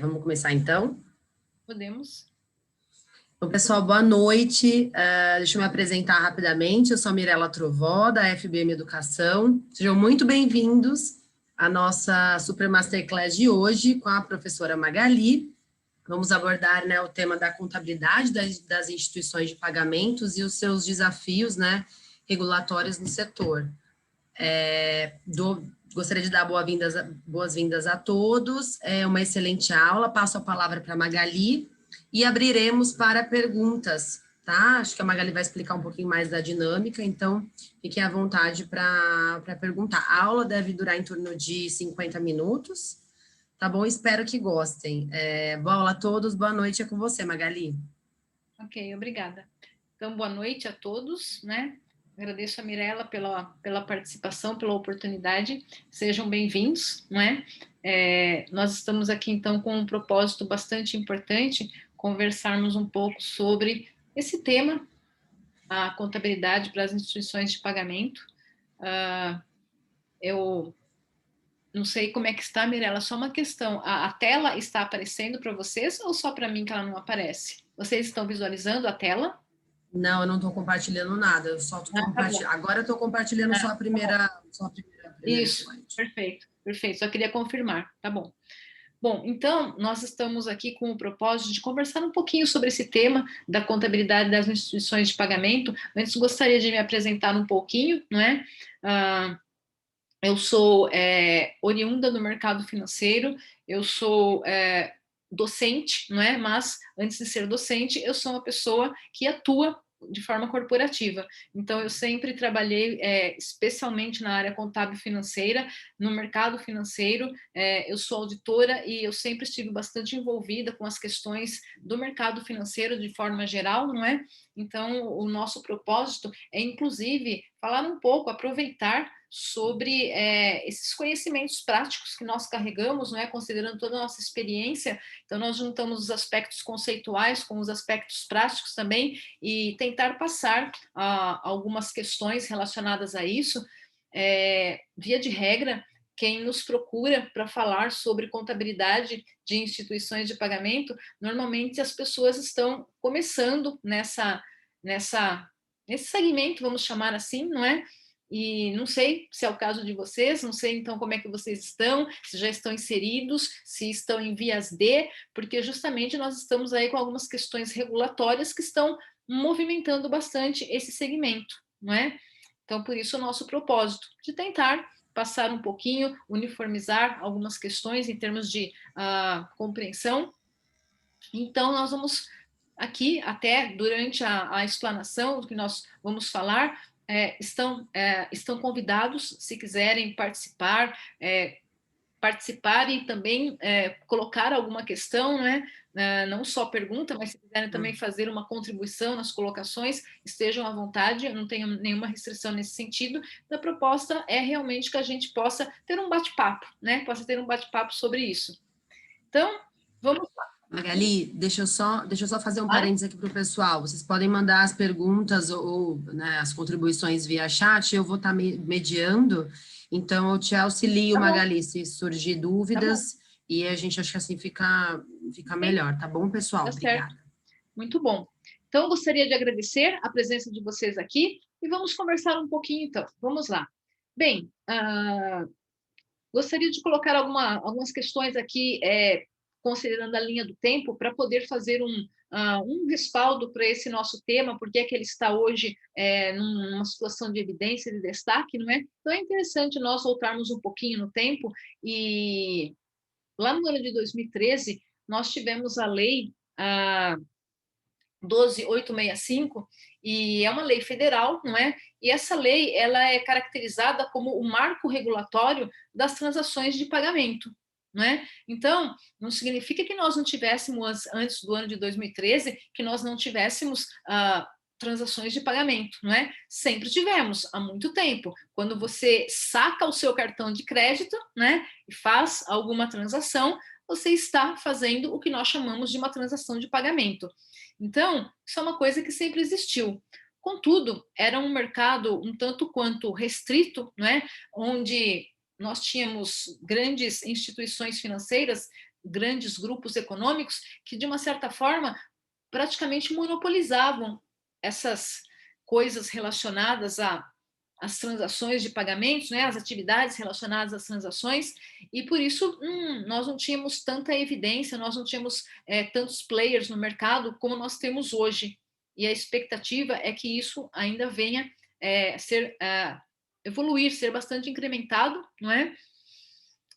Vamos começar então? Podemos. Então, pessoal, boa noite. Deixa eu me apresentar rapidamente. Eu sou a Mirela Trovó, da FBM Educação. Sejam muito bem-vindos à nossa Super Masterclass de hoje com a professora Magali. Vamos abordar, né, o tema da contabilidade das instituições de pagamentos e os seus desafios, né, regulatórios no setor. Gostaria de dar boas-vindas a todos. É uma excelente aula. Passo a palavra para a Magali e abriremos para perguntas, tá? Acho que a Magali vai explicar um pouquinho mais da dinâmica, então fiquem à vontade para perguntar. A aula deve durar em torno de 50 minutos, tá bom? Espero que gostem. Boa aula a todos, boa noite, é com você, Magali. Ok, obrigada. Então, boa noite a todos, né? Agradeço a Mirela pela participação, pela oportunidade. Sejam bem-vindos, não é? Nós estamos aqui, então, com um propósito bastante importante, conversarmos um pouco sobre esse tema, a contabilidade para as instituições de pagamento. Eu não sei como é que está, Mirela, só uma questão. A tela está aparecendo para vocês ou só para mim que ela não aparece? Vocês estão visualizando a tela? Não, eu não estou compartilhando nada, eu só estou compartilhando. Agora eu estou compartilhando só a primeira Isso, slide. perfeito, perfeito. Só queria confirmar, tá bom. Bom, então, nós estamos aqui com o propósito de conversar um pouquinho sobre esse tema da contabilidade das instituições de pagamento. Antes, gostaria de me apresentar um pouquinho, não é? Eu sou oriunda do mercado financeiro, eu sou docente, não é? Mas, antes de ser docente, eu sou uma pessoa que atua de forma corporativa. Então, eu sempre trabalhei especialmente na área contábil financeira, no mercado financeiro. Eu sou auditora e eu sempre estive bastante envolvida com as questões do mercado financeiro de forma geral, não é? Então, o nosso propósito é, inclusive, falar um pouco, aproveitar sobre esses conhecimentos práticos que nós carregamos, não é? Considerando toda a nossa experiência. Então, nós juntamos os aspectos conceituais com os aspectos práticos também e tentar passar algumas questões relacionadas a isso. Via de regra, quem nos procura para falar sobre contabilidade de instituições de pagamento, normalmente as pessoas estão começando nesse segmento, vamos chamar assim, não é? E não sei se é o caso de vocês, não sei então como é que vocês estão, se já estão inseridos, se estão em vias de, porque justamente nós estamos aí com algumas questões regulatórias que estão movimentando bastante esse segmento, não é? Então, por isso, o nosso propósito de tentar passar um pouquinho, uniformizar algumas questões em termos de compreensão. Então, nós vamos aqui, até durante a explanação do que nós vamos falar, estão convidados, se quiserem participar, participar e também colocar alguma questão, né? Não só pergunta, mas se quiserem também fazer uma contribuição nas colocações, estejam à vontade, eu não tenho nenhuma restrição nesse sentido. A proposta é realmente que a gente possa ter um bate-papo, né? Possa ter um bate-papo sobre isso. Então, vamos lá. Magali, deixa eu só fazer um parênteses aqui para o pessoal. Vocês podem mandar as perguntas ou né, as contribuições via chat, eu vou estar mediando, então eu te auxilio, Magali, se surgir dúvidas, e a gente acha que assim fica melhor, tá bom, pessoal? Obrigada. Muito bom. Então, eu gostaria de agradecer a presença de vocês aqui e vamos conversar um pouquinho, então. Vamos lá. Bem, gostaria de colocar algumas questões aqui, considerando a linha do tempo, para poder fazer um respaldo para esse nosso tema, porque é que ele está hoje numa situação de evidência, de destaque, não é? Então, é interessante nós voltarmos um pouquinho no tempo e, lá no ano de 2013, nós tivemos a lei 12.865, e é uma lei federal, não é? E essa lei, ela é caracterizada como o marco regulatório das transações de pagamento, não é? Então, não significa que nós não tivéssemos, antes do ano de 2013, que nós não tivéssemos transações de pagamento, não é? Sempre tivemos, há muito tempo. Quando você saca o seu cartão de crédito, né, e faz alguma transação, você está fazendo o que nós chamamos de uma transação de pagamento. Então, isso é uma coisa que sempre existiu. Contudo, era um mercado um tanto quanto restrito, não é? Onde nós tínhamos grandes instituições financeiras grandes grupos econômicos que, de uma certa forma, praticamente monopolizavam essas coisas relacionadas às transações de pagamentos, né, as atividades relacionadas às transações, e por isso nós não tínhamos tanta evidência, nós não tínhamos tantos players no mercado como nós temos hoje. E a expectativa é que isso ainda venha evoluir, ser bastante incrementado, não é?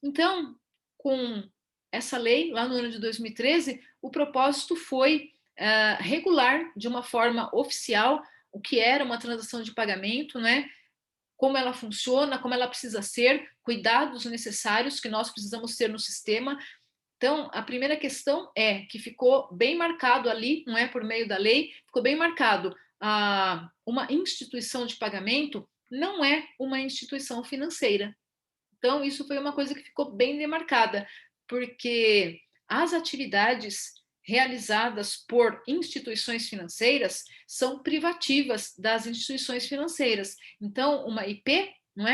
Então, com essa lei, lá no ano de 2013, o propósito foi regular de uma forma oficial o que era uma transação de pagamento, né? Como ela funciona, como ela precisa ser, cuidados necessários que nós precisamos ter no sistema. Então, a primeira questão é que ficou bem marcado ali, não é por meio da lei, ficou bem marcado uma instituição de pagamento não é uma instituição financeira. Então, isso foi uma coisa que ficou bem demarcada, porque as atividades realizadas por instituições financeiras são privativas das instituições financeiras. Então, uma IP, não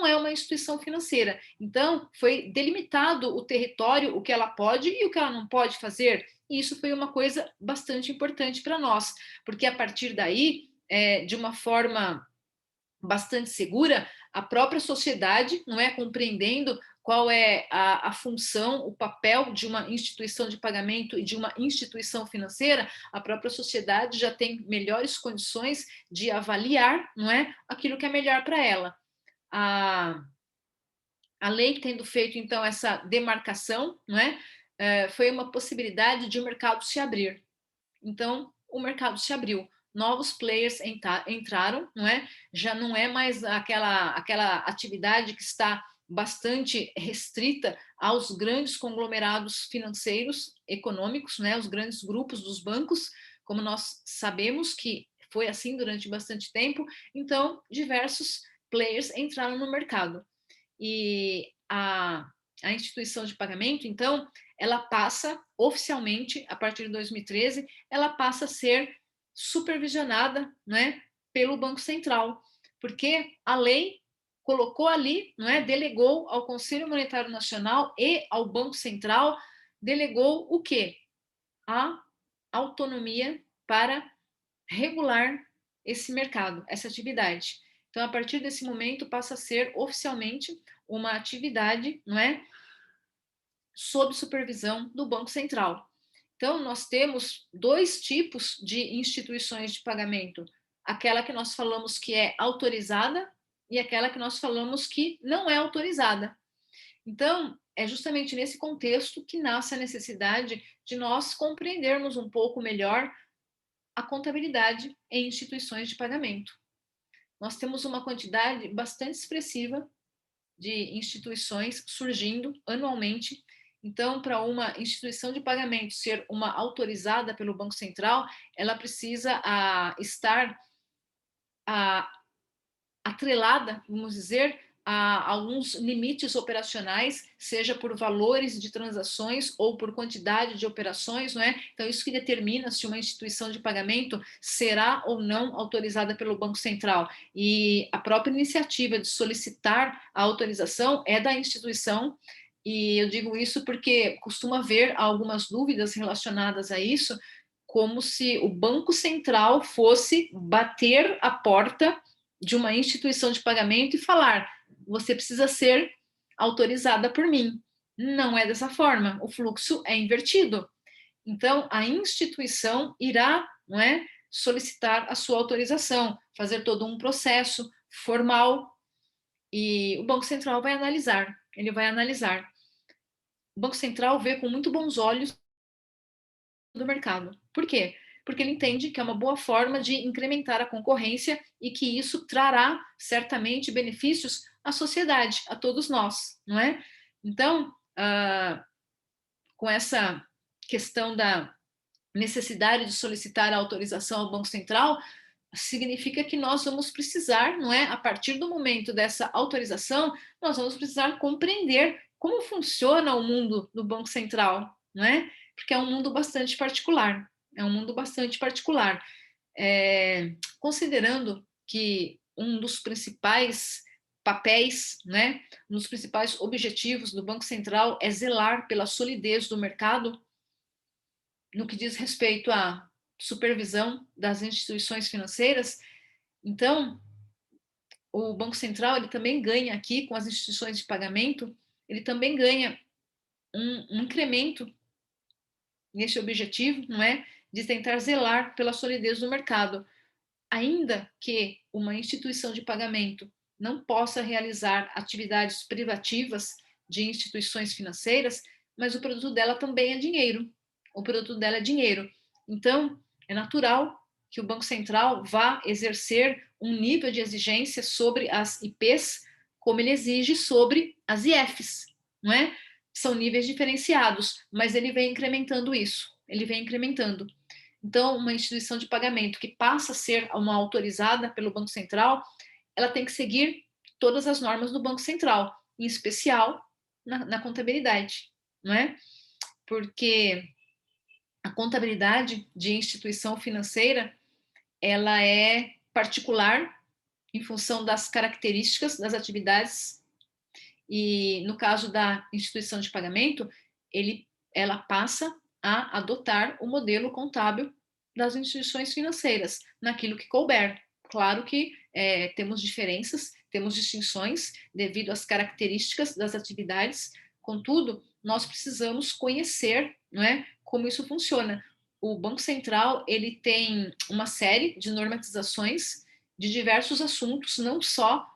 é uma instituição financeira. Então, foi delimitado o território, o que ela pode e o que ela não pode fazer. E isso foi uma coisa bastante importante para nós, porque a partir daí, de uma forma bastante segura, a própria sociedade, não é, compreendendo qual é a função, o papel de uma instituição de pagamento e de uma instituição financeira, a própria sociedade já tem melhores condições de avaliar, não é, aquilo que é melhor para ela. A lei tendo feito, então, essa demarcação, não é, foi uma possibilidade de o mercado se abrir. Então, o mercado se abriu, novos players entraram, não é? Já não é mais aquela atividade que está bastante restrita aos grandes conglomerados financeiros, econômicos, né? Os grandes grupos dos bancos, como nós sabemos que foi assim durante bastante tempo. Então, diversos players entraram no mercado. E a instituição de pagamento, então, ela passa oficialmente, a partir de 2013, ela passa a ser supervisionada, né, pelo Banco Central, porque a lei colocou ali, não é, delegou ao Conselho Monetário Nacional e ao Banco Central, delegou o quê? A autonomia para regular esse mercado, essa atividade. Então, a partir desse momento, passa a ser oficialmente uma atividade, não é, sob supervisão do Banco Central. Então, nós temos dois tipos de instituições de pagamento: aquela que nós falamos que é autorizada e aquela que nós falamos que não é autorizada. Então, é justamente nesse contexto que nasce a necessidade de nós compreendermos um pouco melhor a contabilidade em instituições de pagamento. Nós temos uma quantidade bastante expressiva de instituições surgindo anualmente. Então, para uma instituição de pagamento ser uma autorizada pelo Banco Central, ela precisa estar atrelada, vamos dizer, a alguns limites operacionais, seja por valores de transações ou por quantidade de operações, não é? Então, isso que determina se uma instituição de pagamento será ou não autorizada pelo Banco Central. E a própria iniciativa de solicitar a autorização é da instituição, e eu digo isso porque costuma haver algumas dúvidas relacionadas a isso, como se o Banco Central fosse bater a porta de uma instituição de pagamento e falar: você precisa ser autorizada por mim. Não é dessa forma, o fluxo é invertido. Então, a instituição irá, não é, solicitar a sua autorização, fazer todo um processo formal, e o Banco Central vai analisar, ele vai analisar. O Banco Central vê com muito bons olhos do mercado. Por quê? Porque ele entende que é uma boa forma de incrementar a concorrência e que isso trará certamente benefícios à sociedade, a todos nós, não é? Então, com essa questão da necessidade de solicitar a autorização ao Banco Central, significa que nós vamos precisar, não é? A partir do momento dessa autorização, nós vamos precisar compreender como funciona o mundo do Banco Central, não é? Porque é um mundo bastante particular. É um mundo bastante particular. Considerando que um dos principais papéis, né, nos principais objetivos do Banco Central é zelar pela solidez do mercado no que diz respeito à supervisão das instituições financeiras. Então, o Banco Central ele também ganha aqui com as instituições de pagamento, ele também ganha um incremento nesse objetivo, não é, de tentar zelar pela solidez do mercado, ainda que uma instituição de pagamento não possa realizar atividades privativas de instituições financeiras, mas o produto dela também é dinheiro. O produto dela é dinheiro. Então, é natural que o Banco Central vá exercer um nível de exigência sobre as IPs, como ele exige sobre as IFs, não é? São níveis diferenciados, mas ele vem incrementando isso. Ele vem incrementando. Então, uma instituição de pagamento que passa a ser uma autorizada pelo Banco Central, ela tem que seguir todas as normas do Banco Central, em especial na contabilidade, não é? Porque a contabilidade de instituição financeira, ela é particular em função das características das atividades e, no caso da instituição de pagamento, ela passa a adotar o modelo contábil das instituições financeiras, naquilo que couber. Claro que temos diferenças, temos distinções devido às características das atividades, contudo, nós precisamos conhecer, não é, como isso funciona. O Banco Central ele tem uma série de normatizações de diversos assuntos, não só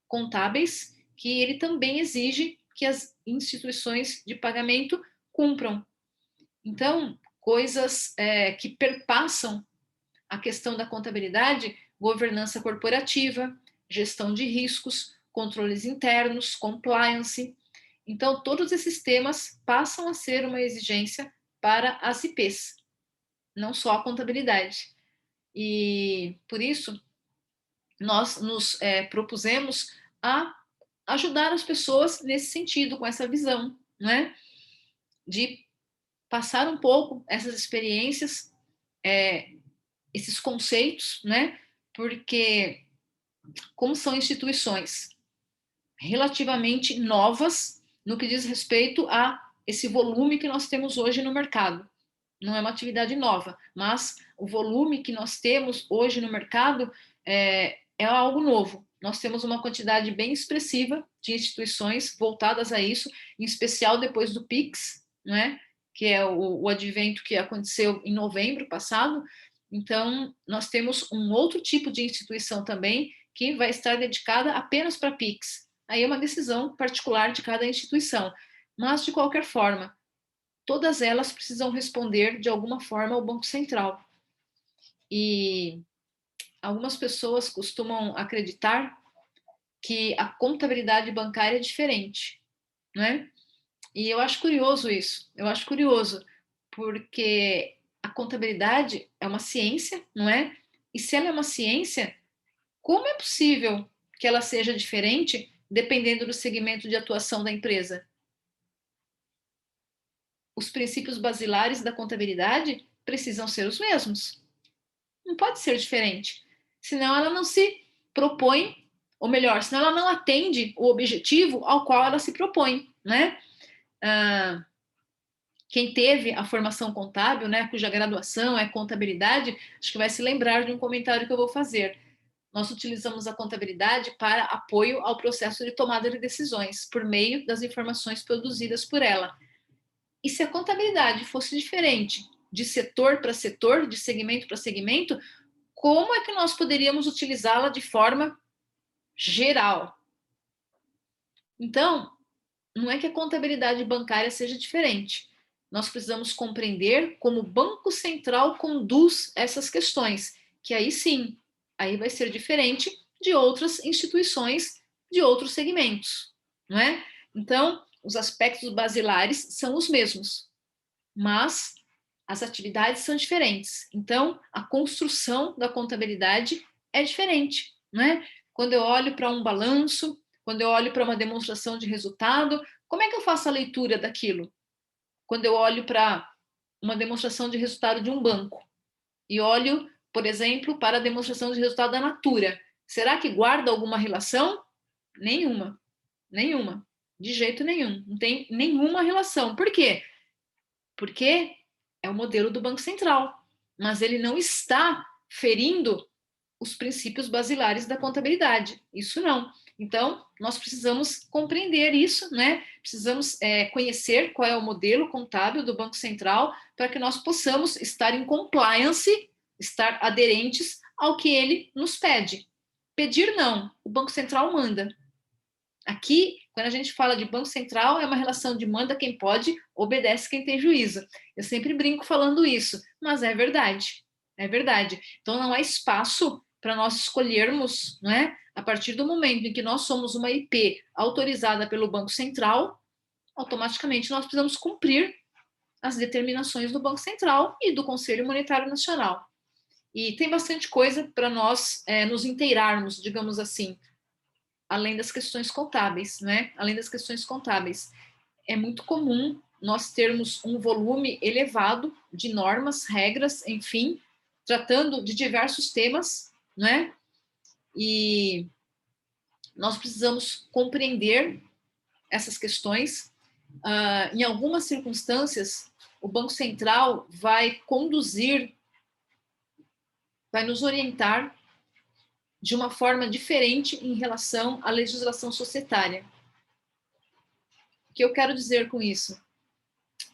contábeis, que ele também exige que as instituições de pagamento cumpram. Então, coisas que perpassam a questão da contabilidade, governança corporativa, gestão de riscos, controles internos, compliance. Então, todos esses temas passam a ser uma exigência para as IPs, não só a contabilidade. E, por isso, nós nos propusemos a ajudar as pessoas nesse sentido, com essa visão, né? De passar um pouco essas experiências, esses conceitos, né? Porque, como são instituições relativamente novas no que diz respeito a esse volume que nós temos hoje no mercado. Não é uma atividade nova, mas o volume que nós temos hoje no mercado é algo novo. Nós temos uma quantidade bem expressiva de instituições voltadas a isso, em especial depois do PIX, não é? Que é o advento que aconteceu em novembro passado. Então, nós temos um outro tipo de instituição também que vai estar dedicada apenas para PIX. Aí é uma decisão particular de cada instituição. Mas, de qualquer forma, todas elas precisam responder de alguma forma ao Banco Central. E algumas pessoas costumam acreditar que a contabilidade bancária é diferente, né? E eu acho curioso isso. Eu acho curioso, porque a contabilidade é uma ciência, não é? E se ela é uma ciência, como é possível que ela seja diferente dependendo do segmento de atuação da empresa? Os princípios basilares da contabilidade precisam ser os mesmos. Não pode ser diferente. Senão ela não se propõe, ou melhor, senão ela não atende o objetivo ao qual ela se propõe, né? Quem teve a formação contábil, né, cuja graduação é contabilidade, acho que vai se lembrar de um comentário que eu vou fazer. Nós utilizamos a contabilidade para apoio ao processo de tomada de decisões, por meio das informações produzidas por ela. E se a contabilidade fosse diferente de setor para setor, de segmento para segmento, como é que nós poderíamos utilizá-la de forma geral? Então, não é que a contabilidade bancária seja diferente. Nós precisamos compreender como o Banco Central conduz essas questões, que aí sim, aí vai ser diferente de outras instituições de outros segmentos, não é? Então, os aspectos basilares são os mesmos, mas as atividades são diferentes. Então, a construção da contabilidade é diferente, né? Quando eu olho para um balanço, quando eu olho para uma demonstração de resultado, como é que eu faço a leitura daquilo? Quando eu olho para uma demonstração de resultado de um banco e olho, por exemplo, para a demonstração de resultado da Natura, será que guarda alguma relação? Nenhuma. Nenhuma. De jeito nenhum. Não tem nenhuma relação. Por quê? Porque é o modelo do Banco Central, mas ele não está ferindo os princípios basilares da contabilidade. Isso não. Então, nós precisamos compreender isso, né? Precisamos conhecer qual é o modelo contábil do Banco Central para que nós possamos estar em compliance, estar aderentes ao que ele nos pede. Pedir não, o Banco Central manda. Aqui, quando a gente fala de Banco Central, é uma relação de manda quem pode, obedece quem tem juízo. Eu sempre brinco falando isso, mas é verdade. É verdade. Então, não há espaço para nós escolhermos, não é? A partir do momento em que nós somos uma IP autorizada pelo Banco Central, automaticamente nós precisamos cumprir as determinações do Banco Central e do Conselho Monetário Nacional. E tem bastante coisa para nós nos inteirarmos, digamos assim, além das questões contábeis, né? Além das questões contábeis. É muito comum nós termos um volume elevado de normas, regras, enfim, tratando de diversos temas, né? E nós precisamos compreender essas questões. Em algumas circunstâncias, o Banco Central vai conduzir, vai nos orientar de uma forma diferente em relação à legislação societária. O que eu quero dizer com isso?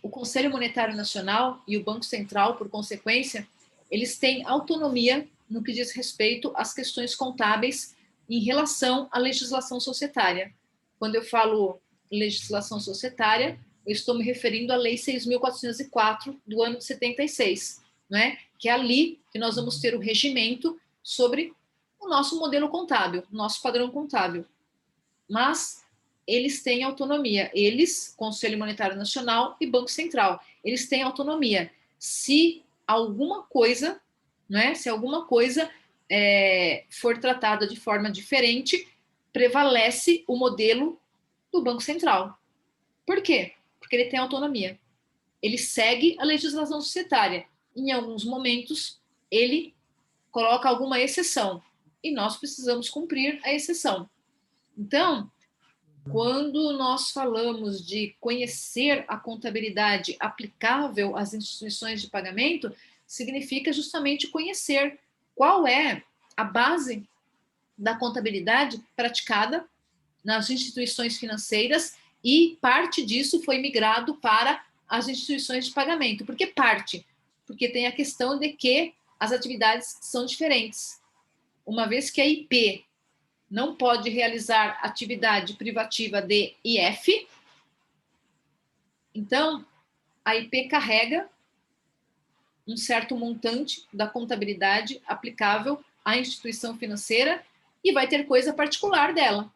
O Conselho Monetário Nacional e o Banco Central, por consequência, eles têm autonomia no que diz respeito às questões contábeis em relação à legislação societária. Quando eu falo legislação societária, eu estou me referindo à Lei 6.404 do ano de 76, né? Que é ali que nós vamos ter o regimento sobre o nosso modelo contábil, o nosso padrão contábil. Mas eles têm autonomia, eles, Conselho Monetário Nacional e Banco Central, eles têm autonomia. Se alguma coisa, né, se alguma coisa for tratada de forma diferente, prevalece o modelo do Banco Central. Por quê? Porque ele tem autonomia. Ele segue a legislação societária. Em alguns momentos, ele coloca alguma exceção e nós precisamos cumprir a exceção. Então, quando nós falamos de conhecer a contabilidade aplicável às instituições de pagamento, significa justamente conhecer qual é a base da contabilidade praticada nas instituições financeiras e parte disso foi migrado para as instituições de pagamento. Por que parte? Porque tem a questão de que as atividades são diferentes. Uma vez que a IP não pode realizar atividade privativa de IF, então a IP carrega um certo montante da contabilidade aplicável à instituição financeira e vai ter coisa particular dela,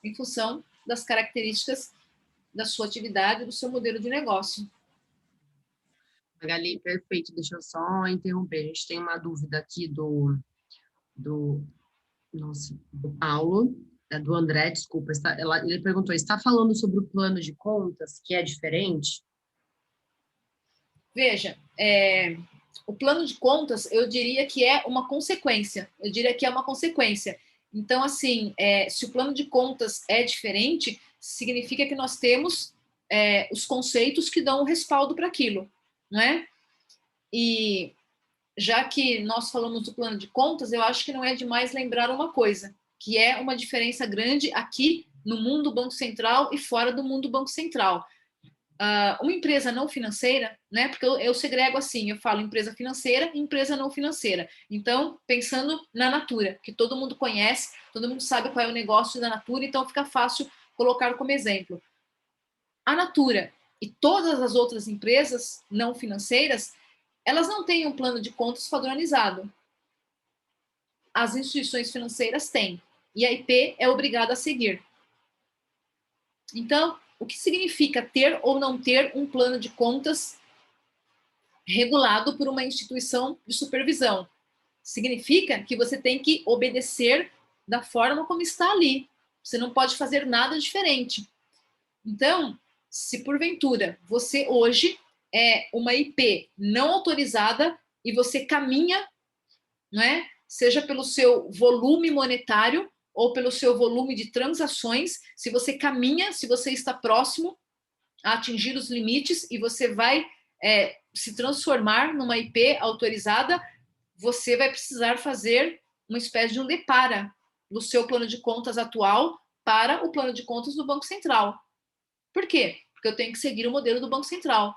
em função das características da sua atividade, do seu modelo de negócio. Magali, perfeito. Deixa eu só interromper. A gente tem uma dúvida aqui do Paulo, do André, desculpa. Ele perguntou, está falando sobre o plano de contas, que é diferente? Veja, o plano de contas, eu diria que é uma consequência. Então, assim, se o plano de contas é diferente, significa que nós temos os conceitos que dão o respaldo para aquilo, não é? E já que nós falamos do plano de contas, eu acho que não é demais lembrar uma coisa, que é uma diferença grande aqui no mundo Banco Central e fora do mundo Banco Central. Uma empresa não financeira, né? Porque eu segrego assim, eu falo empresa financeira e empresa não financeira. Então, pensando na Natura, que todo mundo conhece, todo mundo sabe qual é o negócio da Natura, então fica fácil colocar como exemplo. A Natura e todas as outras empresas não financeiras, elas não têm um plano de contas padronizado. As instituições financeiras têm, e a IP é obrigada a seguir. Então, o que significa ter ou não ter um plano de contas regulado por uma instituição de supervisão? Significa que você tem que obedecer da forma como está ali. Você não pode fazer nada diferente. Então, se porventura você hoje é uma IP não autorizada e você caminha, não é? Seja pelo seu volume monetário ou pelo seu volume de transações, se você caminha, se você está próximo a atingir os limites e você vai se transformar numa IP autorizada, você vai precisar fazer uma espécie de um depara do seu plano de contas atual para o plano de contas do Banco Central. Por quê? Porque eu tenho que seguir o modelo do Banco Central.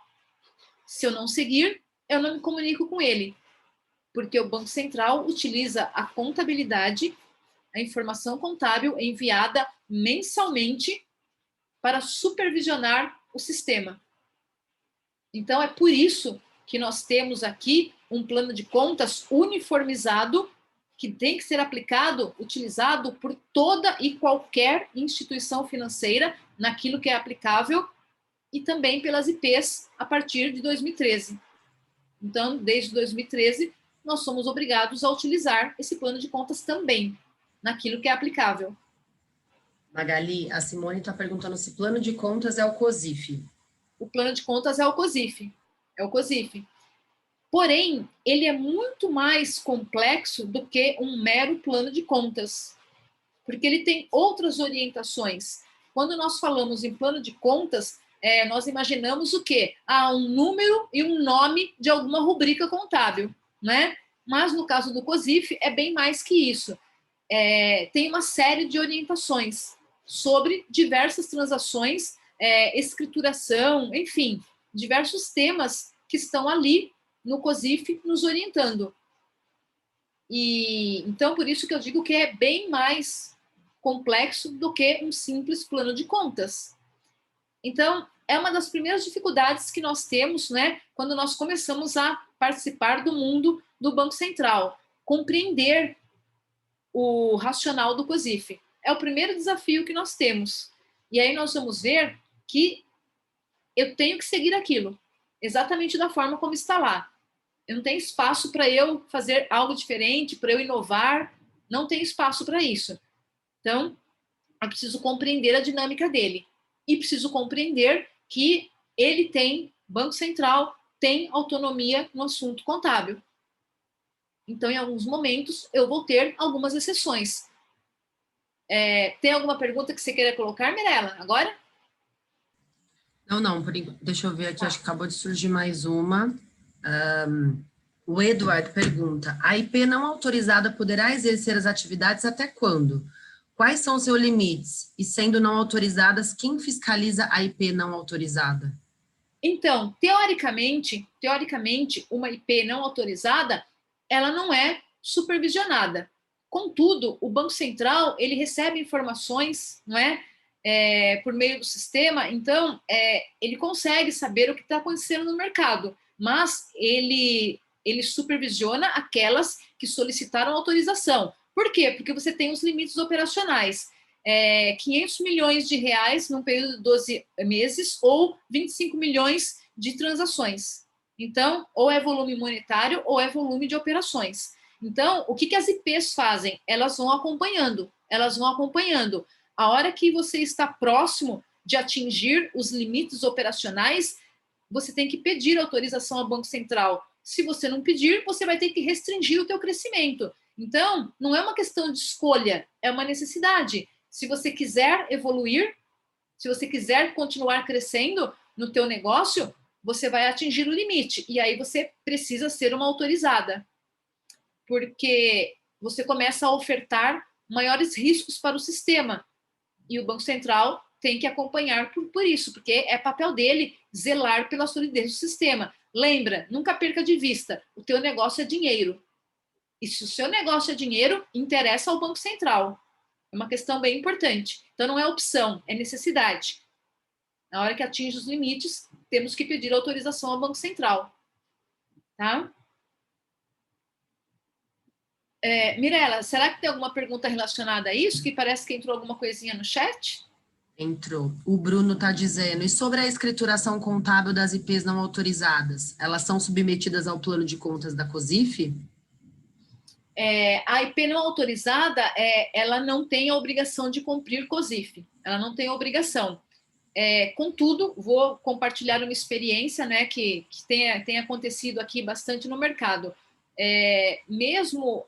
Se eu não seguir, eu não me comunico com ele, porque o Banco Central utiliza a contabilidade, a informação contábil enviada mensalmente para supervisionar o sistema. Então, é por isso que nós temos aqui um plano de contas uniformizado que tem que ser aplicado, utilizado por toda e qualquer instituição financeira naquilo que é aplicável e também pelas IPs a partir de 2013. Então, desde 2013, nós somos obrigados a utilizar esse plano de contas também naquilo que é aplicável. Magali, a Simone está perguntando se plano de contas é o COSIF. O plano de contas é o COSIF. É o COSIF. Porém, ele é muito mais complexo do que um mero plano de contas, porque ele tem outras orientações. Quando nós falamos em plano de contas, nós imaginamos o quê? Um número e um nome de alguma rubrica contábil, né? Mas no caso do COSIF é bem mais que isso. Tem uma série de orientações sobre diversas transações, escrituração, enfim, diversos temas que estão ali no COSIF nos orientando. E então, por isso que eu digo que é bem mais complexo do que um simples plano de contas. Então, é uma das primeiras dificuldades que nós temos, né, quando nós começamos a participar do mundo do Banco Central, compreender o racional do COSIF. É o primeiro desafio que nós temos. E aí nós vamos ver que eu tenho que seguir aquilo, exatamente da forma como está lá. Eu não tenho espaço para eu fazer algo diferente, para eu inovar, não tem espaço para isso. Então, eu preciso compreender a dinâmica dele. E preciso compreender que ele tem, Banco Central, tem autonomia no assunto contábil. Então, em alguns momentos, eu vou ter algumas exceções. Tem alguma pergunta que você queira colocar, Mirella, agora? Não, deixa eu ver aqui, acho que acabou de surgir mais uma. O Eduardo pergunta, a IP não autorizada poderá exercer as atividades até quando? Quais são os seus limites? E sendo não autorizadas, quem fiscaliza a IP não autorizada? Então, teoricamente, uma IP não autorizada, ela não é supervisionada. Contudo, o Banco Central, ele recebe informações, não é? Por meio do sistema, então, ele consegue saber o que está acontecendo no mercado, mas ele supervisiona aquelas que solicitaram autorização. Por quê? Porque você tem os limites operacionais. 500 milhões de reais num período de 12 meses ou 25 milhões de transações. Então, ou é volume monetário ou é volume de operações. Então, o que as IPs fazem? Elas vão acompanhando. A hora que você está próximo de atingir os limites operacionais, você tem que pedir autorização ao Banco Central. Se você não pedir, você vai ter que restringir o teu crescimento. Então, não é uma questão de escolha, é uma necessidade. Se você quiser evoluir, se você quiser continuar crescendo no teu negócio, você vai atingir o limite. E aí você precisa ser uma autorizada. Porque você começa a ofertar maiores riscos para o sistema. E o Banco Central tem que acompanhar por isso, porque é papel dele zelar pela solidez do sistema. Lembra, nunca perca de vista, o teu negócio é dinheiro. E se o seu negócio é dinheiro, interessa ao Banco Central. É uma questão bem importante. Então, não é opção, é necessidade. Na hora que atinge os limites, temos que pedir autorização ao Banco Central. Tá? Mirella, será que tem alguma pergunta relacionada a isso? Que parece que entrou alguma coisinha no chat? Entrou. O Bruno está dizendo, e sobre a escrituração contábil das IPs não autorizadas, elas são submetidas ao plano de contas da COSIF? A IP não autorizada, ela não tem a obrigação de cumprir COSIF. Ela não tem obrigação. Contudo, vou compartilhar uma experiência, né, que tem acontecido aqui bastante no mercado. Mesmo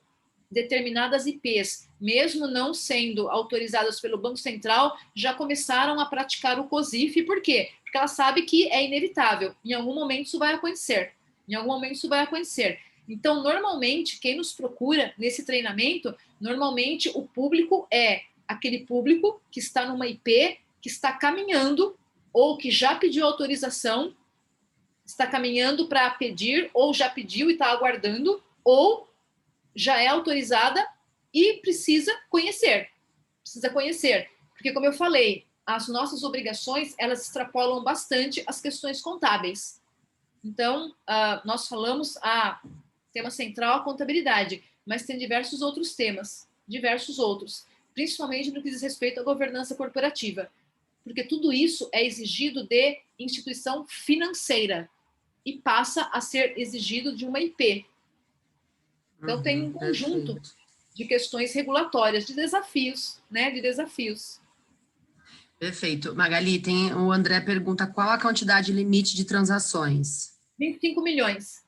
determinadas IPs, mesmo não sendo autorizadas pelo Banco Central, já começaram a praticar o COSIF. Por quê? Porque ela sabe que é inevitável. Em algum momento isso vai acontecer. Em algum momento isso vai acontecer. Então, normalmente, quem nos procura nesse treinamento, normalmente o público é aquele público que está numa IP, que está caminhando ou que já pediu autorização, está caminhando para pedir, ou já pediu e está aguardando, ou já é autorizada e precisa conhecer. Precisa conhecer. Porque, como eu falei, as nossas obrigações, elas extrapolam bastante as questões contábeis. Então, nós falamos tema central, a contabilidade, mas tem diversos outros temas, diversos outros, principalmente no que diz respeito à governança corporativa, porque tudo isso é exigido de instituição financeira e passa a ser exigido de uma IP. Então, tem um conjunto de questões regulatórias, de desafios, né? De desafios. Perfeito. Magali, o André pergunta qual a quantidade limite de transações? 25 milhões.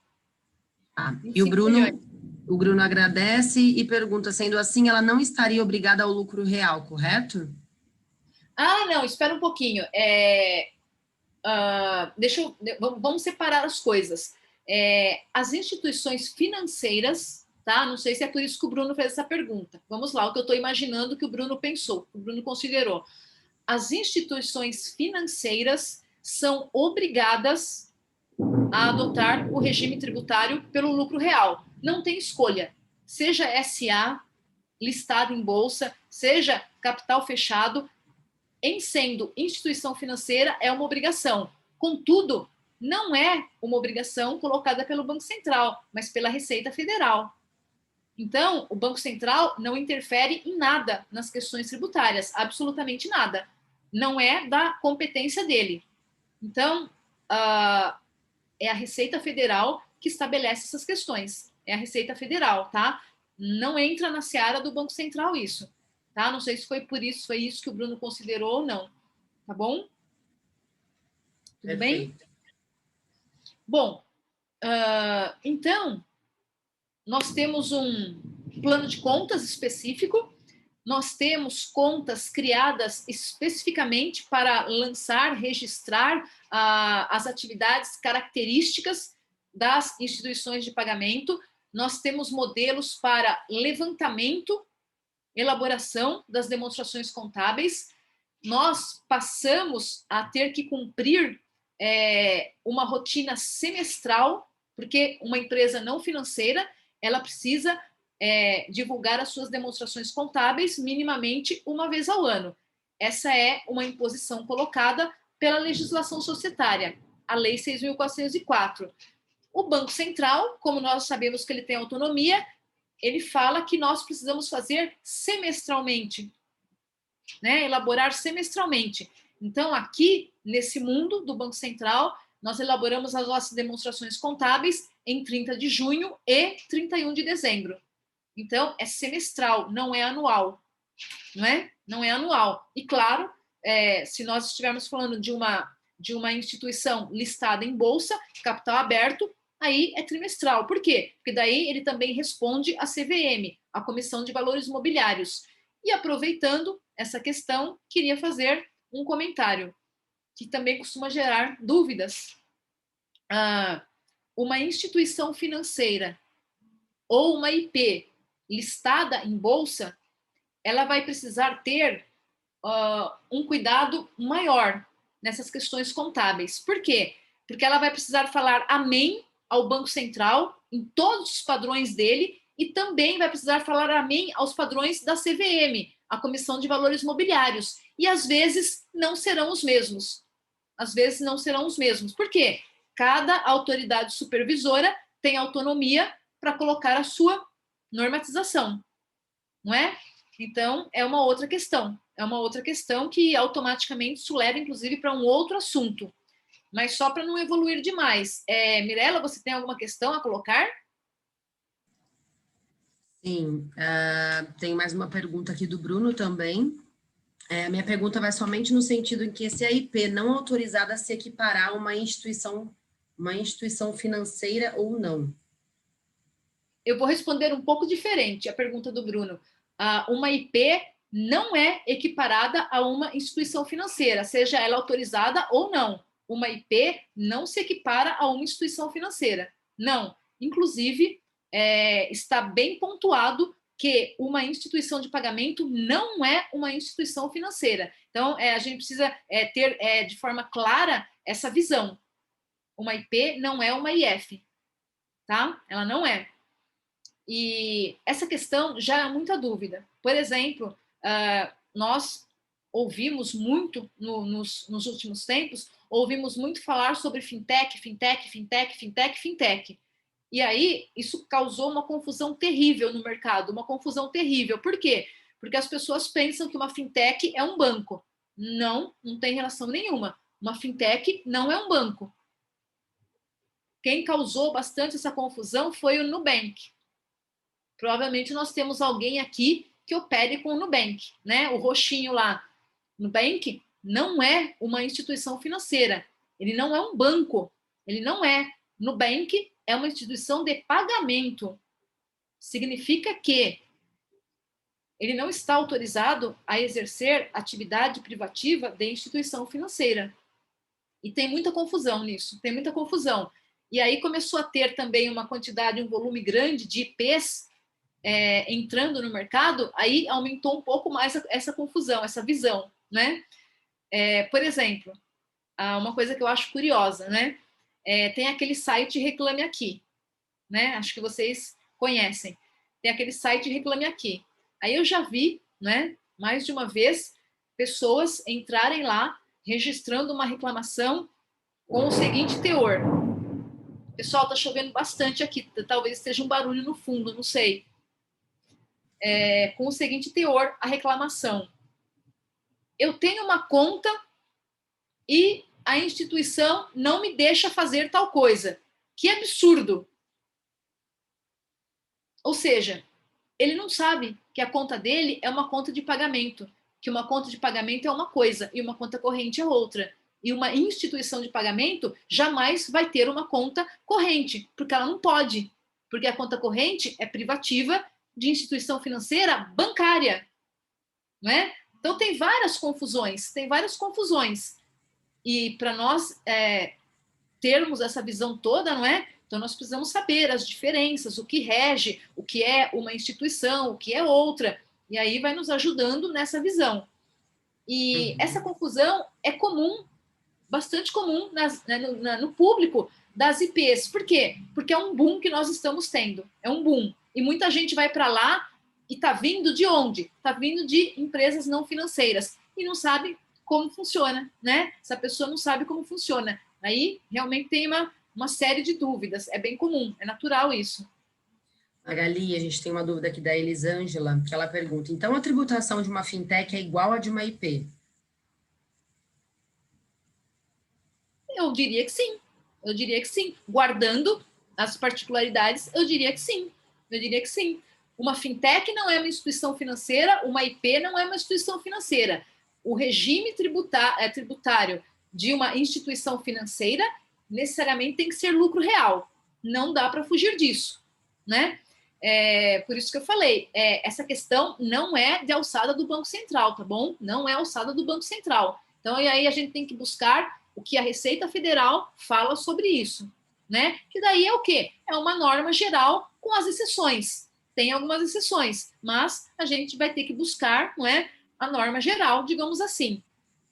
E o Bruno agradece e pergunta, sendo assim, ela não estaria obrigada ao lucro real, correto? Não, espera um pouquinho. Vamos separar as coisas. As instituições financeiras, tá? Não sei se é por isso que o Bruno fez essa pergunta. Vamos lá, o que eu estou imaginando que o Bruno pensou, que o Bruno considerou. As instituições financeiras são obrigadas a adotar o regime tributário pelo lucro real. Não tem escolha. Seja SA, listado em bolsa, seja capital fechado, em sendo instituição financeira, é uma obrigação. Contudo, não é uma obrigação colocada pelo Banco Central, mas pela Receita Federal. Então, o Banco Central não interfere em nada nas questões tributárias, absolutamente nada. Não é da competência dele. Então, é a Receita Federal que estabelece essas questões. É a Receita Federal, tá? Não entra na seara do Banco Central isso, tá? Não sei se foi isso que o Bruno considerou ou não, tá bom? Tudo bem? Bom, então, nós temos um plano de contas específico, nós temos contas criadas especificamente para lançar, registrar as atividades características das instituições de pagamento, nós temos modelos para levantamento, elaboração das demonstrações contábeis, nós passamos a ter que cumprir uma rotina semestral, porque uma empresa não financeira, ela precisa divulgar as suas demonstrações contábeis minimamente uma vez ao ano. Essa é uma imposição colocada pela legislação societária, a Lei 6.404. O Banco Central, como nós sabemos que ele tem autonomia, ele fala que nós precisamos fazer semestralmente, né? Elaborar semestralmente. Então, aqui, nesse mundo do Banco Central, nós elaboramos as nossas demonstrações contábeis em 30 de junho e 31 de dezembro. Então, é semestral, não é anual, não é? Não é anual. E, claro, se nós estivermos falando de uma instituição listada em bolsa, capital aberto, aí é trimestral. Por quê? Porque daí ele também responde à CVM, a Comissão de Valores Mobiliários. E, aproveitando essa questão, queria fazer um comentário que também costuma gerar dúvidas. Uma instituição financeira ou uma IP listada em bolsa, ela vai precisar ter um cuidado maior nessas questões contábeis. Por quê? Porque ela vai precisar falar amém ao Banco Central, em todos os padrões dele, e também vai precisar falar amém aos padrões da CVM, a Comissão de Valores Mobiliários. E, às vezes, não serão os mesmos. Às vezes, não serão os mesmos. Por quê? Cada autoridade supervisora tem autonomia para colocar a sua normatização, não é? Então, é uma outra questão. É uma outra questão que automaticamente isso leva, inclusive, para um outro assunto. Mas só para não evoluir demais. Mirela, você tem alguma questão a colocar? Sim, tem mais uma pergunta aqui do Bruno também. A minha pergunta vai somente no sentido em que se a IP não autorizada se equiparar a uma instituição financeira ou não. eu vou responder um pouco diferente a pergunta do Bruno. Uma IP não é equiparada a uma instituição financeira, seja ela autorizada ou não. Uma IP não se equipara a uma instituição financeira. Não. Inclusive, está bem pontuado que uma instituição de pagamento não é uma instituição financeira. Então, a gente precisa ter de forma clara essa visão. Uma IP não é uma IF, tá? Ela não é. E essa questão já há muita dúvida. Por exemplo, nós ouvimos muito nos últimos tempos, ouvimos muito falar sobre fintech, fintech, fintech, fintech, fintech. E aí, isso causou uma confusão terrível no mercado, uma confusão terrível. Por quê? Porque as pessoas pensam que uma fintech é um banco. Não, não tem relação nenhuma. Uma fintech não é um banco. Quem causou bastante essa confusão foi o Nubank. Provavelmente nós temos alguém aqui que opere com o Nubank, né? O roxinho lá. Nubank não é uma instituição financeira. Ele não é um banco. Ele não é. Nubank é uma instituição de pagamento. Significa que ele não está autorizado a exercer atividade privativa de instituição financeira. E tem muita confusão nisso, tem muita confusão. E aí começou a ter também uma quantidade, um volume grande de IPs entrando no mercado, aí aumentou um pouco mais essa confusão, essa visão, né? Por exemplo, uma coisa que eu acho curiosa, né? Tem aquele site Reclame Aqui, né? Acho que vocês conhecem. Tem aquele site Reclame Aqui. Aí eu já vi, né, mais de uma vez, pessoas entrarem lá registrando uma reclamação com o seguinte teor. Pessoal, tá chovendo bastante aqui, talvez esteja um barulho no fundo, não sei. Com o seguinte teor, a reclamação. Eu tenho uma conta e a instituição não me deixa fazer tal coisa. Que absurdo! Ou seja, ele não sabe que a conta dele é uma conta de pagamento, que uma conta de pagamento é uma coisa e uma conta corrente é outra. E uma instituição de pagamento jamais vai ter uma conta corrente, porque ela não pode, porque a conta corrente é privativa de instituição financeira bancária, não é? Então tem várias confusões, E para nós termos essa visão toda, não é? Então nós precisamos saber as diferenças, o que rege, o que é uma instituição, o que é outra, e aí vai nos ajudando nessa visão. E essa confusão é comum, bastante comum no público das IPs. Por quê? Porque é um boom que nós estamos tendo, é um boom. E muita gente vai para lá e está vindo de onde? Está vindo de empresas não financeiras e não sabe como funciona, né? Essa pessoa não sabe como funciona. Aí realmente tem uma série de dúvidas. É bem comum, é natural isso. Magali, a gente tem uma dúvida aqui da Elisângela, que ela pergunta: então a tributação de uma fintech é igual à de uma IP? Eu diria que sim. Eu diria que sim. Guardando as particularidades, eu diria que sim. Eu diria que sim. Uma fintech não é uma instituição financeira, uma IP não é uma instituição financeira. O regime tributário de uma instituição financeira necessariamente tem que ser lucro real. Não dá para fugir disso, né? Por isso que eu falei, essa questão não é de alçada do Banco Central, tá bom? Não é alçada do Banco Central. Então, e aí a gente tem que buscar o que a Receita Federal fala sobre isso, né? Que daí é o quê? É uma norma geral com as exceções. Tem algumas exceções, mas a gente vai ter que buscar, não é, a norma geral, digamos assim,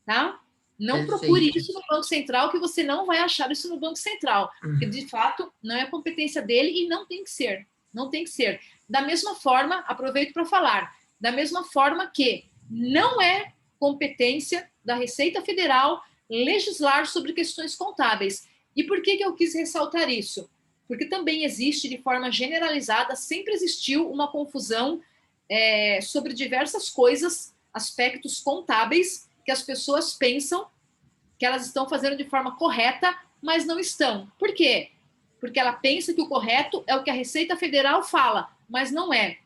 tá? Não procure isso no Banco Central, que você não vai achar isso no Banco Central, porque de fato não é competência dele e não tem que ser. Não tem que ser. Da mesma forma, aproveito para falar, da mesma forma que não é competência da Receita Federal legislar sobre questões contábeis. E por que eu quis ressaltar isso? Porque também existe, de forma generalizada, sempre existiu uma confusão sobre diversas coisas, aspectos contábeis, que as pessoas pensam que elas estão fazendo de forma correta, mas não estão. Por quê? Porque ela pensa que o correto é o que a Receita Federal fala, mas não é.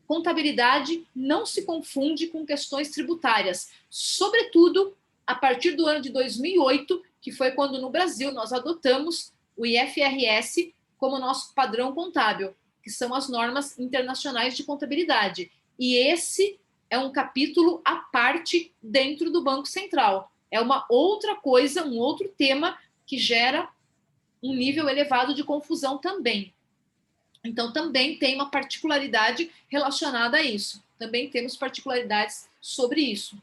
Contabilidade não se confunde com questões tributárias, sobretudo a partir do ano de 2008, que foi quando no Brasil nós adotamos o IFRS como nosso padrão contábil. que são as normas internacionais de contabilidade. E esse é um capítulo à parte dentro do Banco Central. É uma outra coisa, um outro tema que gera um nível elevado de confusão também. Então, também tem uma particularidade relacionada a isso. Também temos particularidades sobre isso,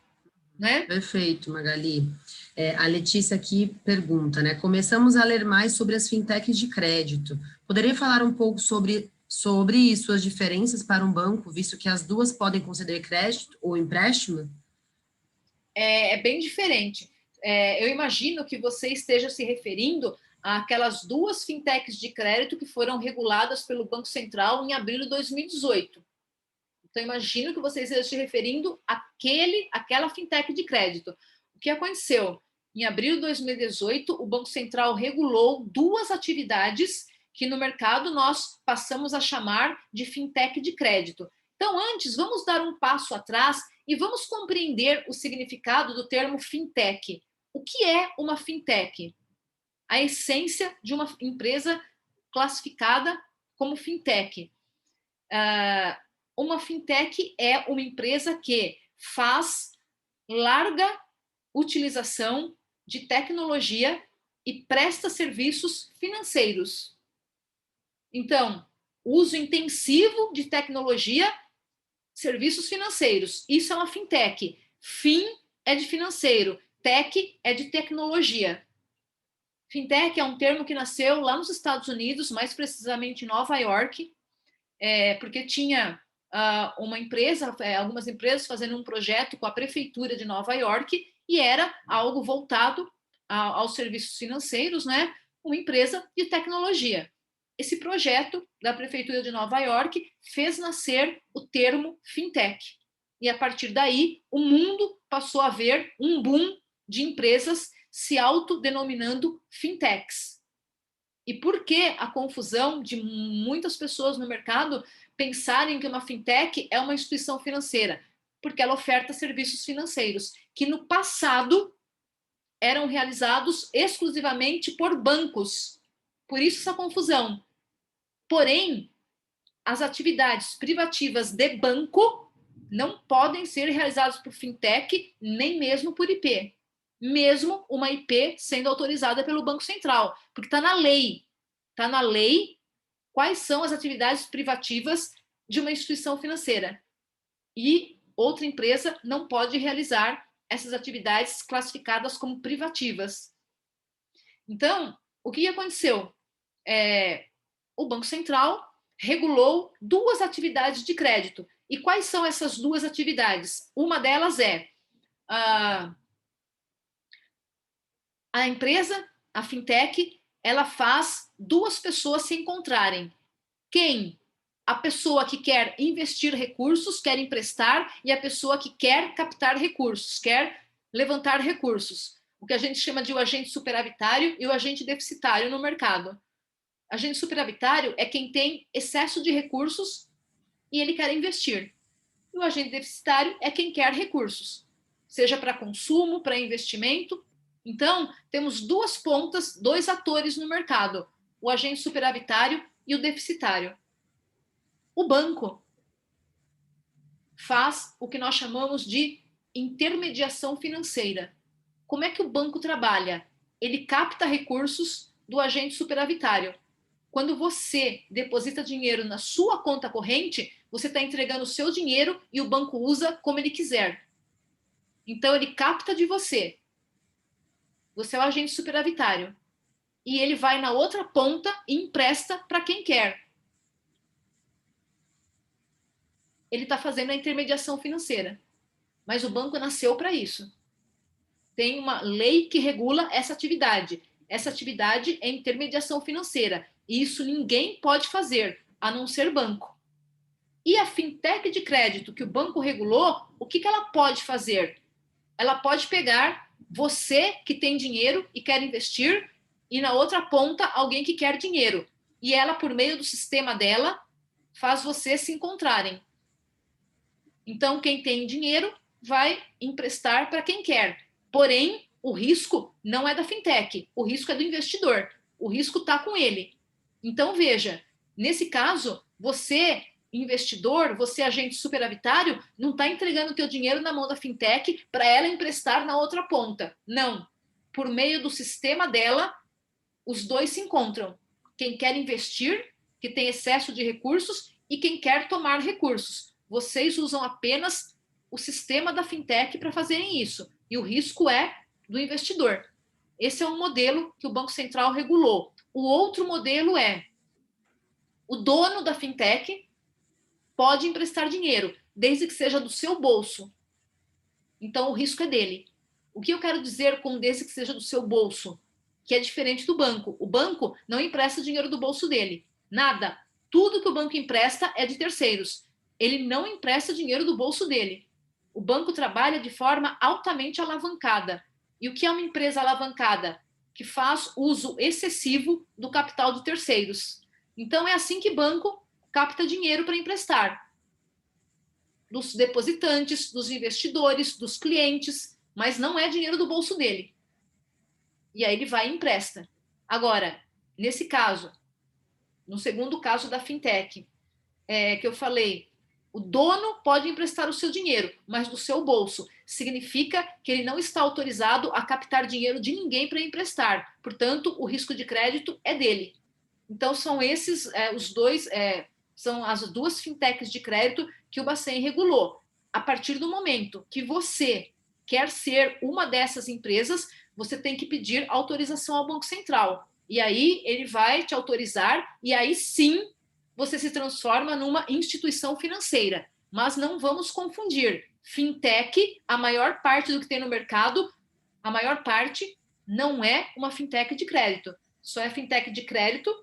né? Perfeito, Magali. A Letícia aqui pergunta, né? Começamos a ler mais sobre as fintechs de crédito. Poderia falar um pouco sobre suas diferenças para um banco, visto que as duas podem conceder crédito ou empréstimo? É bem diferente. Eu imagino que você esteja se referindo àquelas duas fintechs de crédito que foram reguladas pelo Banco Central em abril de 2018. Então, imagino que você esteja se referindo àquela fintech de crédito. O que aconteceu? Em abril de 2018, o Banco Central regulou duas atividades que no mercado nós passamos a chamar de fintech de crédito. Então, antes, vamos dar um passo atrás e vamos compreender o significado do termo fintech. O que é uma fintech? A essência de uma empresa classificada como fintech. Uma fintech é uma empresa que faz larga utilização de tecnologia e presta serviços financeiros. Então, uso intensivo de tecnologia, serviços financeiros. Isso é uma fintech. Fin é de financeiro, tech é de tecnologia. Fintech é um termo que nasceu lá nos Estados Unidos, mais precisamente em Nova York, porque tinha uma empresa, algumas empresas fazendo um projeto com a prefeitura de Nova York e era algo voltado aos serviços financeiros, né? Uma empresa de tecnologia. Esse projeto da prefeitura de Nova York fez nascer o termo fintech. E a partir daí, o mundo passou a ver um boom de empresas se autodenominando fintechs. E por que a confusão de muitas pessoas no mercado pensarem que uma fintech é uma instituição financeira? Porque ela oferta serviços financeiros que no passado eram realizados exclusivamente por bancos. Por isso essa confusão. Porém, as atividades privativas de banco não podem ser realizadas por fintech, nem mesmo por IP. Mesmo uma IP sendo autorizada pelo Banco Central, porque está na lei. Está na lei quais são as atividades privativas de uma instituição financeira. E outra empresa não pode realizar essas atividades classificadas como privativas. Então, o que aconteceu? O Banco Central regulou duas atividades de crédito. E quais são essas duas atividades? Uma delas é a empresa, a fintech, ela faz duas pessoas se encontrarem. Quem? A pessoa que quer investir recursos, quer emprestar, e a pessoa que quer captar recursos, quer levantar recursos. O que a gente chama de o agente superavitário e o agente deficitário no mercado. Agente superavitário é quem tem excesso de recursos e ele quer investir. E o agente deficitário é quem quer recursos, seja para consumo, para investimento. Então, temos duas pontas, dois atores no mercado, o agente superavitário e o deficitário. O banco faz o que nós chamamos de intermediação financeira. Como é que o banco trabalha? Ele capta recursos do agente superavitário. Quando você deposita dinheiro na sua conta corrente, você está entregando o seu dinheiro e o banco usa como ele quiser. Então, ele capta de você. Você é o agente superavitário. E ele vai na outra ponta e empresta para quem quer. Ele está fazendo a intermediação financeira. Mas o banco nasceu para isso. Tem uma lei que regula essa atividade. Essa atividade é intermediação financeira. E isso ninguém pode fazer, a não ser banco. E a fintech de crédito que o banco regulou, o que ela pode fazer? Ela pode pegar você que tem dinheiro e quer investir, e na outra ponta alguém que quer dinheiro. E ela, por meio do sistema dela, faz vocês se encontrarem. Então, quem tem dinheiro vai emprestar para quem quer. Porém, o risco não é da fintech, o risco é do investidor. O risco está com ele. Então, veja, nesse caso, Você, investidor, você, agente superavitário, não está entregando o teu dinheiro na mão da fintech para ela emprestar na outra ponta. Não. Por meio do sistema dela, os dois se encontram. Quem quer investir, que tem excesso de recursos, e quem quer tomar recursos. Vocês usam apenas o sistema da fintech para fazerem isso. E o risco é do investidor. Esse é um modelo que o Banco Central regulou. O outro modelo é o dono da fintech pode emprestar dinheiro, desde que seja do seu bolso. Então, o risco é dele. O que eu quero dizer com desde que seja do seu bolso? Que é diferente do banco. O banco não empresta dinheiro do bolso dele. Nada. Tudo que o banco empresta é de terceiros. Ele não empresta dinheiro do bolso dele. O banco trabalha de forma altamente alavancada. E o que é uma empresa alavancada? Que faz uso excessivo do capital de terceiros. Então, é assim que banco capta dinheiro para emprestar. Dos depositantes, dos investidores, dos clientes, mas não é dinheiro do bolso dele. E aí ele vai e empresta. Agora, nesse caso, no segundo caso da fintech, que eu falei, o dono pode emprestar o seu dinheiro, mas do seu bolso. Significa que ele não está autorizado a captar dinheiro de ninguém para emprestar. Portanto, o risco de crédito é dele. Então, são esses os dois, são as duas fintechs de crédito que o Bacen regulou. A partir do momento que você quer ser uma dessas empresas, você tem que pedir autorização ao Banco Central. E aí ele vai te autorizar, e aí sim você se transforma numa instituição financeira. Mas não vamos confundir. Fintech, a maior parte do que tem no mercado, a maior parte não é uma fintech de crédito. Só é fintech de crédito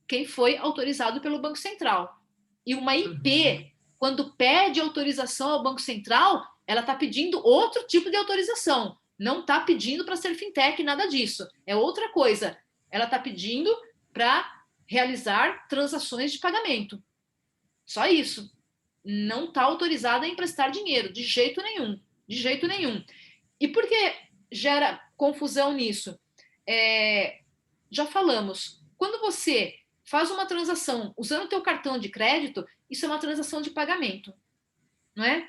quem foi autorizado pelo Banco Central. E uma IP, quando pede autorização ao Banco Central, ela está pedindo outro tipo de autorização. Não está pedindo para ser fintech, nada disso. É outra coisa. Ela está pedindo para realizar transações de pagamento. Só isso. Não está autorizada a emprestar dinheiro, de jeito nenhum. De jeito nenhum. E por que gera confusão nisso? Já falamos. Quando você faz uma transação usando o teu cartão de crédito, isso é uma transação de pagamento, não é?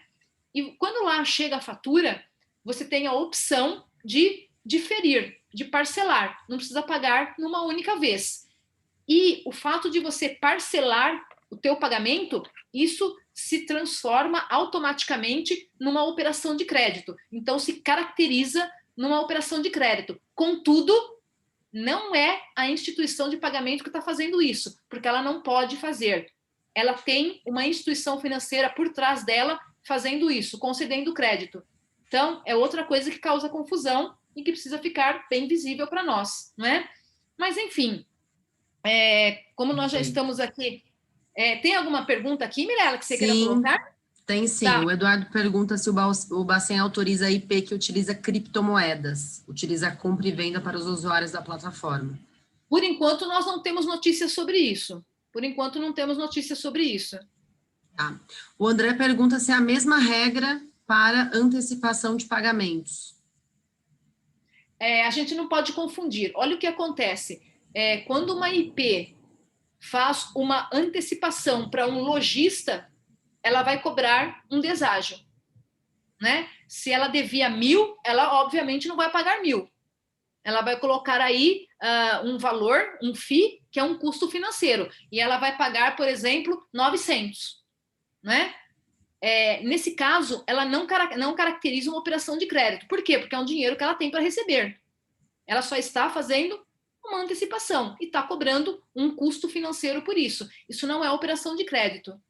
E quando lá chega a fatura, você tem a opção de diferir, de parcelar. Não precisa pagar numa única vez. E o fato de você parcelar o teu pagamento, isso se transforma automaticamente numa operação de crédito. Então, se caracteriza numa operação de crédito. Contudo, não é a instituição de pagamento que está fazendo isso, porque ela não pode fazer. Ela tem uma instituição financeira por trás dela fazendo isso, concedendo crédito. Então, é outra coisa que causa confusão e que precisa ficar bem visível para nós, não é? Mas, enfim, como nós já estamos aqui, tem alguma pergunta aqui, Mirela, que você queira colocar? Tem sim. Tá. O Eduardo pergunta se o Bacen autoriza a IP que utiliza criptomoedas, utiliza compra e venda para os usuários da plataforma. Por enquanto, nós não temos notícias sobre isso. Por enquanto, não temos notícias sobre isso. Tá. O André pergunta se é a mesma regra para antecipação de pagamentos. A gente não pode confundir. Olha o que acontece. Quando uma IP faz uma antecipação para um lojista, ela vai cobrar um deságio, né? Se ela devia 1.000, ela obviamente não vai pagar 1.000. Ela vai colocar aí um valor, um FII, que é um custo financeiro, e ela vai pagar, por exemplo, 900, né? Nesse caso, ela não caracteriza uma operação de crédito. Por quê? Porque é um dinheiro que ela tem para receber. Ela só está fazendo uma antecipação e está cobrando um custo financeiro por isso. Isso não é operação de crédito.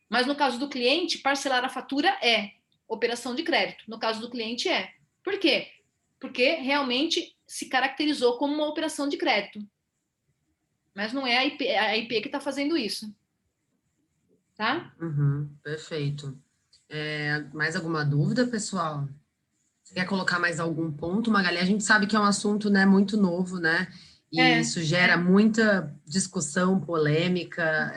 Mas no caso do cliente, parcelar a fatura é operação de crédito. No caso do cliente é. Por quê? Porque realmente se caracterizou como uma operação de crédito. Mas não é a IP que está fazendo isso. Tá? Perfeito. Mais alguma dúvida, pessoal? Você quer colocar mais algum ponto, Magali? A gente sabe que é um assunto, né, muito novo, né? E isso gera muita discussão, polêmica,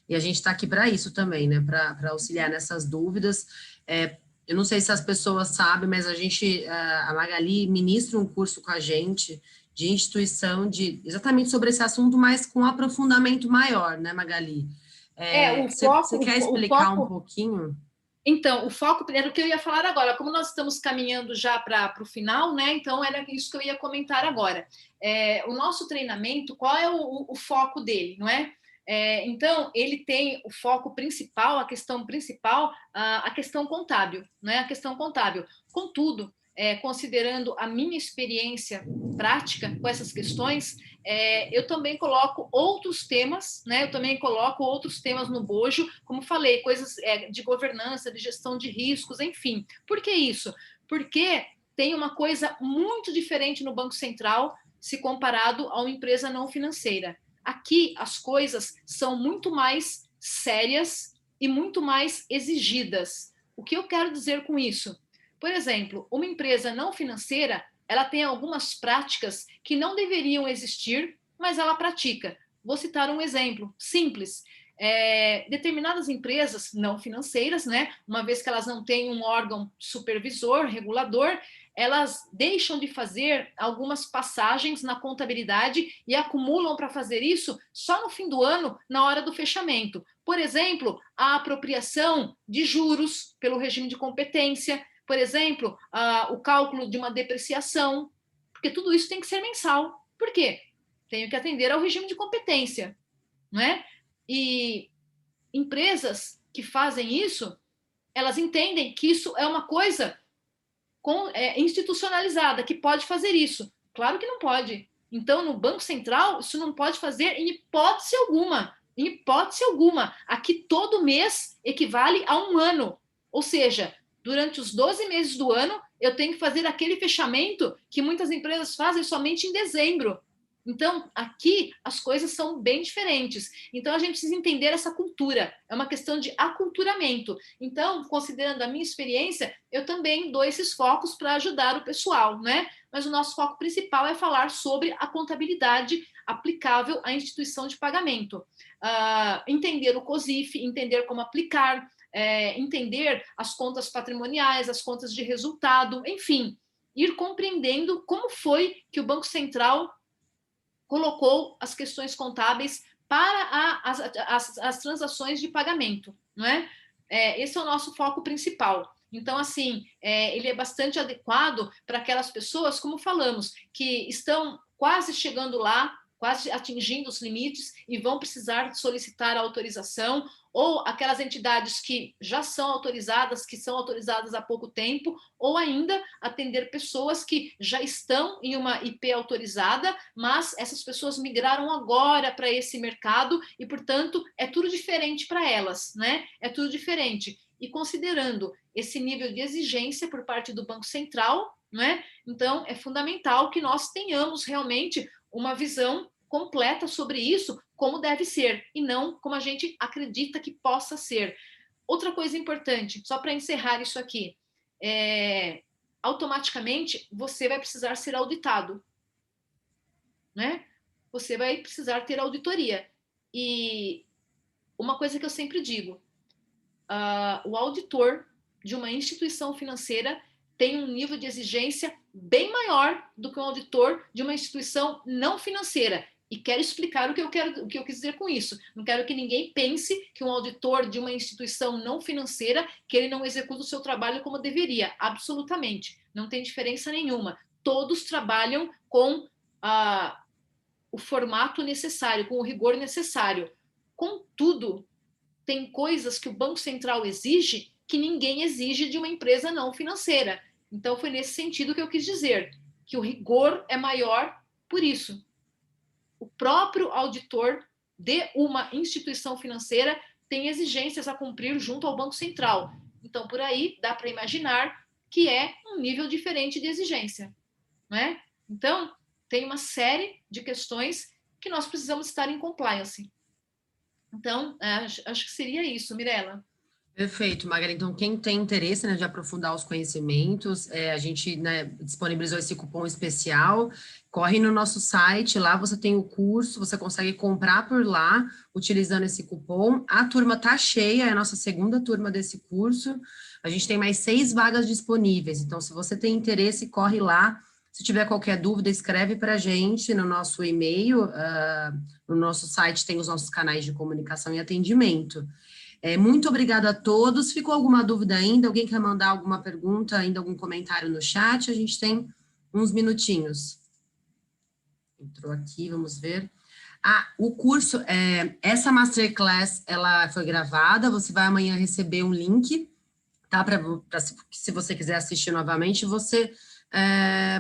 e a gente está aqui para isso também, né? Para auxiliar nessas dúvidas. Eu não sei se as pessoas sabem, mas a Magali ministra um curso com a gente de instituição exatamente sobre esse assunto, mas com aprofundamento maior, né, Magali? Você quer explicar um pouquinho? Então, o foco era o que eu ia falar agora. Como nós estamos caminhando já para o final, né? Então, era isso que eu ia comentar agora. O nosso treinamento, qual é o foco dele, não é? Então, ele tem o foco principal, a questão principal, a questão contábil, né? A questão contábil. Contudo, considerando a minha experiência prática com essas questões, eu também coloco outros temas, né? Eu também coloco outros temas no bojo, como falei, coisas de governança, de gestão de riscos, enfim. Por que isso? Porque tem uma coisa muito diferente no Banco Central se comparado a uma empresa não financeira. Aqui as coisas são muito mais sérias e muito mais exigidas. O que eu quero dizer com isso? Por exemplo, uma empresa não financeira, ela tem algumas práticas que não deveriam existir, mas ela pratica. Vou citar um exemplo simples. Determinadas empresas não financeiras, né, uma vez que elas não têm um órgão supervisor, regulador, elas deixam de fazer algumas passagens na contabilidade e acumulam para fazer isso só no fim do ano, na hora do fechamento. Por exemplo, a apropriação de juros pelo regime de competência, por exemplo, o cálculo de uma depreciação, porque tudo isso tem que ser mensal. Por quê? Tenho que atender ao regime de competência, não é? E empresas que fazem isso, elas entendem que isso é uma coisa institucionalizada, que pode fazer isso. Claro que não pode. Então, no Banco Central, isso não pode fazer em hipótese alguma. Em hipótese alguma. Aqui, todo mês equivale a um ano. Ou seja, durante os 12 meses do ano, eu tenho que fazer aquele fechamento que muitas empresas fazem somente em dezembro. Então, aqui as coisas são bem diferentes. Então, a gente precisa entender essa cultura. É uma questão de aculturamento. Então, considerando a minha experiência, eu também dou esses focos para ajudar o pessoal, né? Mas o nosso foco principal é falar sobre a contabilidade aplicável à instituição de pagamento. Entender o COSIF, entender como aplicar, entender as contas patrimoniais, as contas de resultado, enfim, ir compreendendo como foi que o Banco Central colocou as questões contábeis para as transações de pagamento, não é? Esse é o nosso foco principal. Então, assim, ele é bastante adequado para aquelas pessoas, como falamos, que estão quase chegando lá, quase atingindo os limites e vão precisar solicitar a autorização, ou aquelas entidades que já são autorizadas, que são autorizadas há pouco tempo, ou ainda atender pessoas que já estão em uma IP autorizada, mas essas pessoas migraram agora para esse mercado e, portanto, é tudo diferente para elas, né? É tudo diferente. E considerando esse nível de exigência por parte do Banco Central, não é? Então, é fundamental que nós tenhamos realmente uma visão completa sobre isso, como deve ser, e não como a gente acredita que possa ser. Outra coisa importante, só para encerrar isso aqui, automaticamente você vai precisar ser auditado, né? Você vai precisar ter auditoria. E uma coisa que eu sempre digo, o auditor de uma instituição financeira tem um nível de exigência bem maior do que um auditor de uma instituição não financeira. E quero explicar o que eu quis dizer com isso. Não quero que ninguém pense que um auditor de uma instituição não financeira, que ele não executa o seu trabalho como deveria. Absolutamente. Não tem diferença nenhuma. Todos trabalham com o formato necessário, com o rigor necessário. Contudo, tem coisas que o Banco Central exige que ninguém exige de uma empresa não financeira. Então, foi nesse sentido que eu quis dizer, que o rigor é maior por isso. O próprio auditor de uma instituição financeira tem exigências a cumprir junto ao Banco Central. Então, por aí, dá para imaginar que é um nível diferente de exigência, não é? Então, tem uma série de questões que nós precisamos estar em compliance. Então, acho que seria isso, Mirela. Perfeito, Magali. Então, quem tem interesse, né, de aprofundar os conhecimentos, a gente, né, disponibilizou esse cupom especial. Corre no nosso site, lá você tem o curso, você consegue comprar por lá, utilizando esse cupom. A turma está cheia, é a nossa segunda turma desse curso. A gente tem mais 6 vagas disponíveis. Então, se você tem interesse, corre lá. Se tiver qualquer dúvida, escreve para a gente no nosso e-mail, no nosso site tem os nossos canais de comunicação e atendimento. Muito obrigada a todos. Ficou alguma dúvida ainda? Alguém quer mandar alguma pergunta, ainda algum comentário no chat? A gente tem uns minutinhos. Entrou aqui, vamos ver. O curso, essa Masterclass, ela foi gravada, você vai amanhã receber um link, tá? Se você quiser assistir novamente, você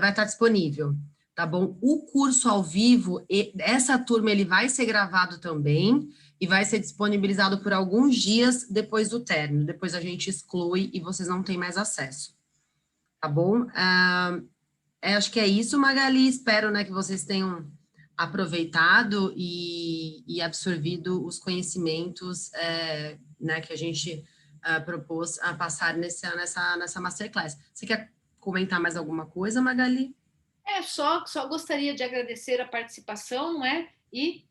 vai estar disponível, tá bom? O curso ao vivo, essa turma, ele vai ser gravado também, e vai ser disponibilizado por alguns dias depois do término, depois a gente exclui e vocês não têm mais acesso, tá bom? Acho que é isso, Magali, espero, né, que vocês tenham aproveitado e absorvido os conhecimentos, né, que a gente propôs a passar nessa Masterclass. Você quer comentar mais alguma coisa, Magali? Só gostaria de agradecer a participação, não é? E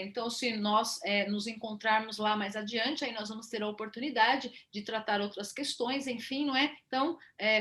então, se nós nos encontrarmos lá mais adiante, aí nós vamos ter a oportunidade de tratar outras questões, enfim, não é? Então,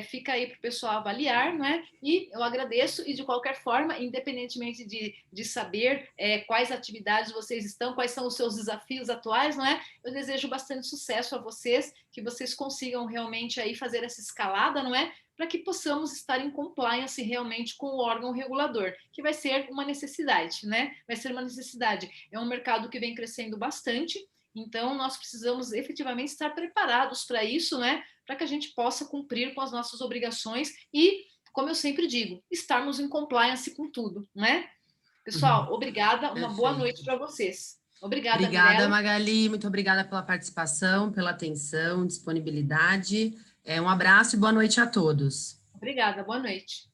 fica aí para o pessoal avaliar, não é? E eu agradeço, e de qualquer forma, independentemente de saber quais atividades vocês estão, quais são os seus desafios atuais, não é? Eu desejo bastante sucesso a vocês, que vocês consigam realmente aí fazer essa escalada, não é? Para que possamos estar em compliance realmente com o órgão regulador, que vai ser uma necessidade, né? Vai ser uma necessidade. É um mercado que vem crescendo bastante, então nós precisamos efetivamente estar preparados para isso, né? Para que a gente possa cumprir com as nossas obrigações e, como eu sempre digo, estarmos em compliance com tudo, né? Pessoal, obrigada, uma boa noite para vocês. Obrigada, Obrigada, Mirella. Magali, muito obrigada pela participação, pela atenção, disponibilidade. Um abraço e boa noite a todos. Obrigada, boa noite.